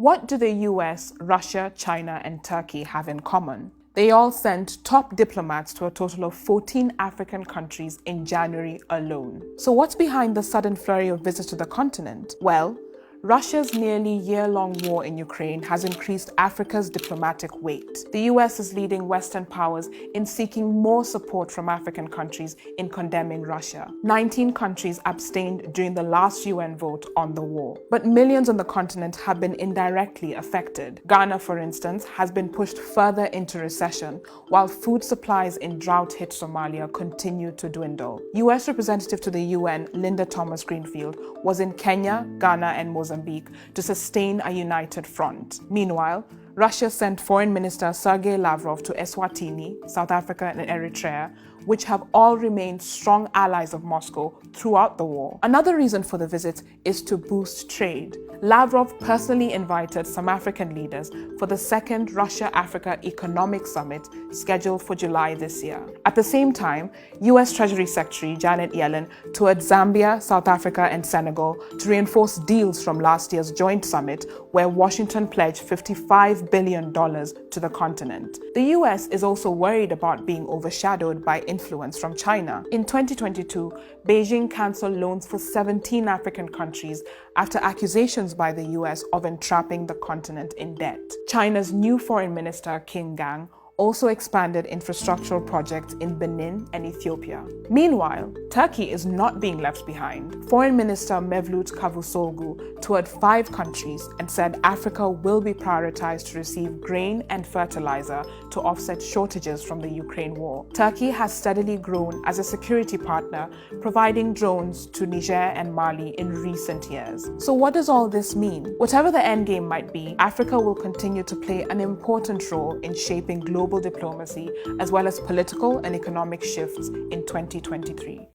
What do the US, Russia, China, and Turkey have in common? They all sent top diplomats to a total of 14 African countries in January alone. So what's behind the sudden flurry of visits to the continent? Well, Russia's nearly year-long war in Ukraine has increased Africa's diplomatic weight. The US is leading Western powers in seeking more support from African countries in condemning Russia. 19 countries abstained during the last UN vote on the war. But millions on the continent have been indirectly affected. Ghana, for instance, has been pushed further into recession, while food supplies in drought-hit Somalia continue to dwindle. US Representative to the UN, Linda Thomas-Greenfield, was in Kenya, Ghana, and Mozambique to sustain a united front. Meanwhile, Russia sent Foreign Minister Sergei Lavrov to Eswatini, South Africa, and Eritrea, which have all remained strong allies of Moscow throughout the war. Another reason for the visit is to boost trade. Lavrov personally invited some African leaders for the second Russia-Africa Economic Summit scheduled for July this year. At the same time, US Treasury Secretary Janet Yellen toured Zambia, South Africa, and Senegal to reinforce deals from last year's joint summit, where Washington pledged $55 billion to the continent. The US is also worried about being overshadowed by influence from China. In 2022, Beijing canceled loans for 17 African countries after accusations by the US of entrapping the continent in debt. China's new foreign minister, Qin Gang, also expanded infrastructural projects in Benin and Ethiopia. Meanwhile, Turkey is not being left behind. Foreign Minister Mevlut Cavusoglu toured 5 countries and said Africa will be prioritized to receive grain and fertilizer to offset shortages from the Ukraine war. Turkey has steadily grown as a security partner, providing drones to Niger and Mali in recent years. So what does all this mean? Whatever the endgame might be, Africa will continue to play an important role in shaping global diplomacy as well as political and economic shifts in 2023.